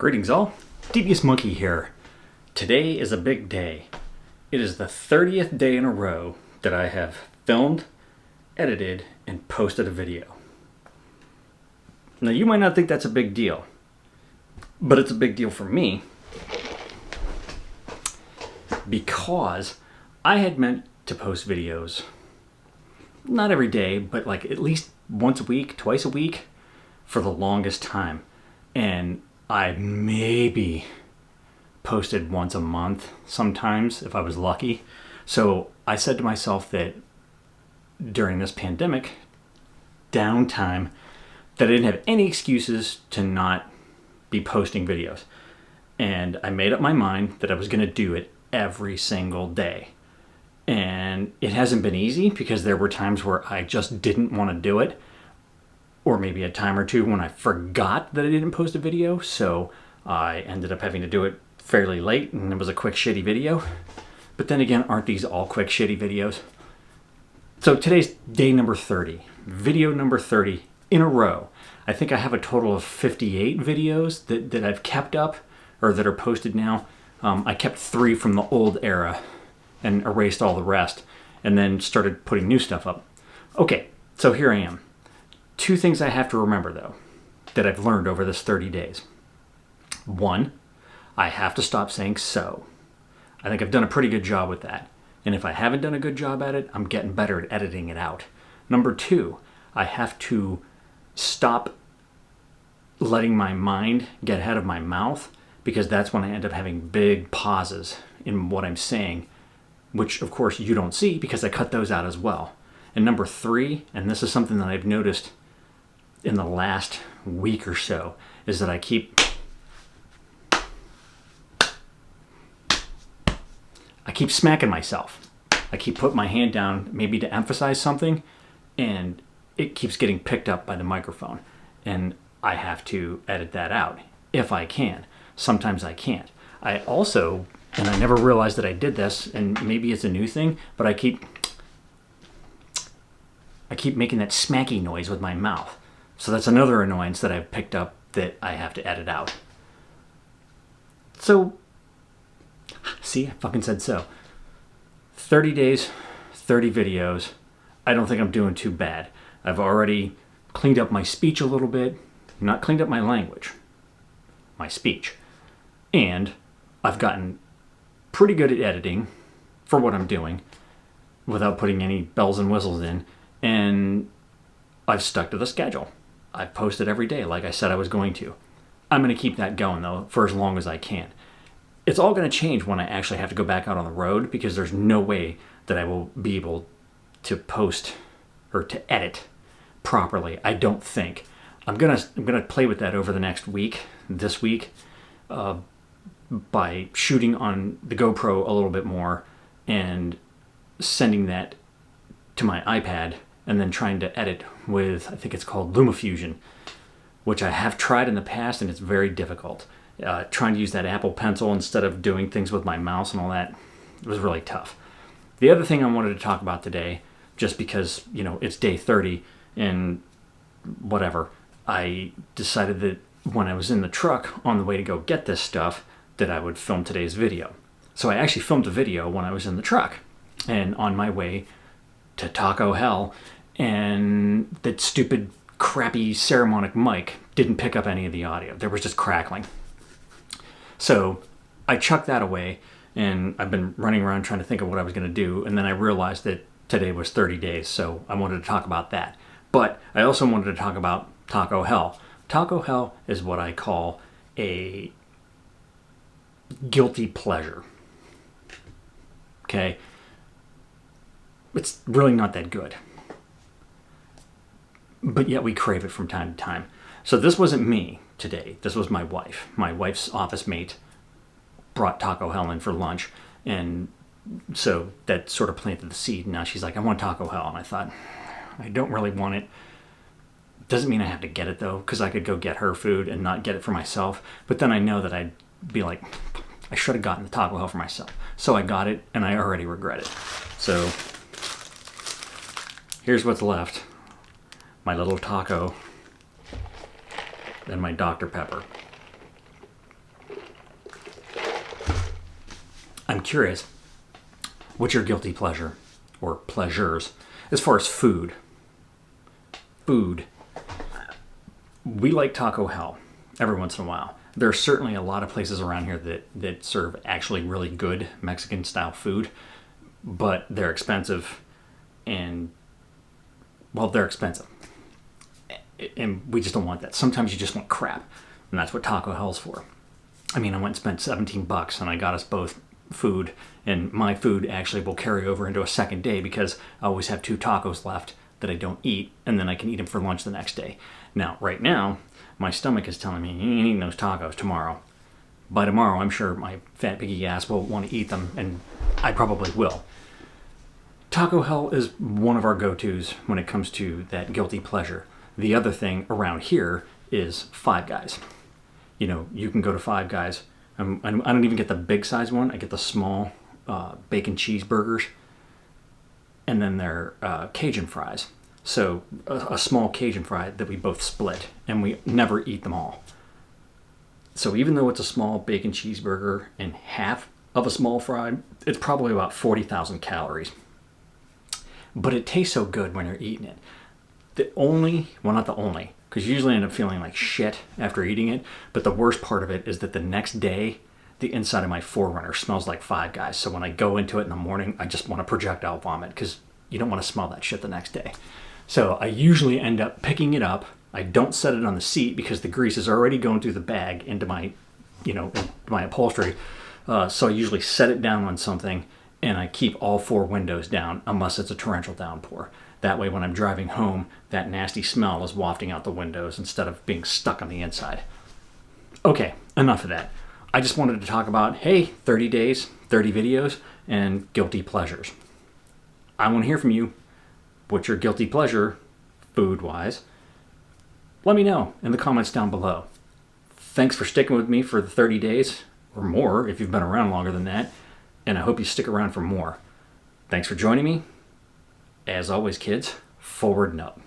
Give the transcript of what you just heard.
Greetings all, thedvsmonkey here. Today is a big day. It is the 30th day in a row that I have filmed, edited, and posted a video. Now you might not think that's a big deal, but it's a big deal for me because I had meant to post videos, not every day, but like at least once a week, twice a week for the longest time. And I maybe posted once a month sometimes if I was lucky. So I said to myself that during this pandemic downtime that I didn't have any excuses to not be posting videos. And I made up my mind that I was going to do it every single day. And it hasn't been easy because there were times where I just didn't want to do it. Or maybe a time or two when I forgot that I didn't post a video, so I ended up having to do it fairly late, and it was a quick, shitty video. But then again, aren't these all quick, shitty videos? So today's day number 30, video number 30 in a row. I think I have a total of 58 videos that I've kept up, or that are posted now. I kept 3 from the old era and erased all the rest, and then started putting new stuff up. Okay, so here I am. 2 things I have to remember, though, that I've learned over this 30 days. 1, I have to stop saying so. I think I've done a pretty good job with that. And if I haven't done a good job at it, I'm getting better at editing it out. Number 2, I have to stop letting my mind get ahead of my mouth, because that's when I end up having big pauses in what I'm saying, which, of course, you don't see because I cut those out as well. And number 3, and this is something that I've noticed in the last week or so, is that I keep smacking myself. I keep putting my hand down maybe to emphasize something, and it keeps getting picked up by the microphone. And I have to edit that out if I can. Sometimes I can't. I also, and I never realized that I did this, and maybe it's a new thing, but I keep making that smacky noise with my mouth. So that's another annoyance that I've picked up that I have to edit out. So, see, I fucking said so. 30 days, 30 videos. I don't think I'm doing too bad. I've already cleaned up my speech a little bit. Not cleaned up my language, my speech. And I've gotten pretty good at editing for what I'm doing without putting any bells and whistles in. And I've stuck to the schedule. I've posted every day like I said I was going to. I'm going to keep that going, though, for as long as I can. It's all going to change when I actually have to go back out on the road, because there's no way that I will be able to post or to edit properly, I don't think. I'm gonna play with that over the next week, this week, by shooting on the GoPro a little bit more and sending that to my iPad, and then trying to edit with, I think it's called LumaFusion, which I have tried in the past, and it's very difficult. Trying to use that Apple Pencil instead of doing things with my mouse and all that, it was really tough. The other thing I wanted to talk about today, just because, it's day 30 and whatever, I decided that when I was in the truck on the way to go get this stuff, that I would film today's video. So I actually filmed a video when I was in the truck and on my way to Taco Hell, and that stupid crappy Ceramonic mic didn't pick up any of the audio. There was just crackling. So I chucked that away, and I've been running around trying to think of what I was going to do, and then I realized that today was 30 days, so I wanted to talk about that. But I also wanted to talk about Taco Hell. Taco Hell is what I call a guilty pleasure. Okay? It's really not that good. But yet we crave it from time to time. So this wasn't me today. This was my wife. My wife's office mate brought Taco Hell in for lunch. And so that sort of planted the seed. Now she's like, I want Taco Hell. And I thought, I don't really want it. Doesn't mean I have to get it, though, because I could go get her food and not get it for myself. But then I know that I'd be like, I should have gotten the Taco Hell for myself. So I got it, and I already regret it. So here's what's left. My little taco and my Dr. Pepper. I'm curious, what's your guilty pleasure or pleasures as far as food? Food. We like Taco Hell every once in a while. There are certainly a lot of places around here that serve actually really good Mexican style food, but they're expensive and, well, they're expensive. And we just don't want that. Sometimes you just want crap, and that's what Taco Hell's for. I mean, I went and spent $17 and I got us both food, and my food actually will carry over into a second day because I always have 2 tacos left that I don't eat, and then I can eat them for lunch the next day. Now, right now, my stomach is telling me, you ain't eating those tacos tomorrow. By tomorrow, I'm sure my fat piggy ass will want to eat them, and I probably will. Taco Hell is one of our go-tos when it comes to that guilty pleasure. The other thing around here is Five Guys. You know, you can go to Five Guys. I don't even get the big size one. I get the small bacon cheeseburgers, and then their Cajun fries. So a small Cajun fry that we both split, and we never eat them all. So even though it's a small bacon cheeseburger and half of a small fry, it's probably about 40,000 calories. But it tastes so good when you're eating it. Not the only, because you usually end up feeling like shit after eating it, but the worst part of it is that the next day, the inside of my 4Runner smells like Five Guys. So when I go into it in the morning, I just want to projectile vomit because you don't want to smell that shit the next day. So I usually end up picking it up. I don't set it on the seat because the grease is already going through the bag into my, my upholstery. So I usually set it down on something, and I keep all 4 windows down unless it's a torrential downpour. That way when I'm driving home, that nasty smell is wafting out the windows instead of being stuck on the inside. Okay, enough of that. I just wanted to talk about, hey, 30 days, 30 videos, and guilty pleasures. I want to hear from you. What's your guilty pleasure, food-wise? Let me know in the comments down below. Thanks for sticking with me for the 30 days, or more if you've been around longer than that, and I hope you stick around for more. Thanks for joining me. As always, kids, forward and up.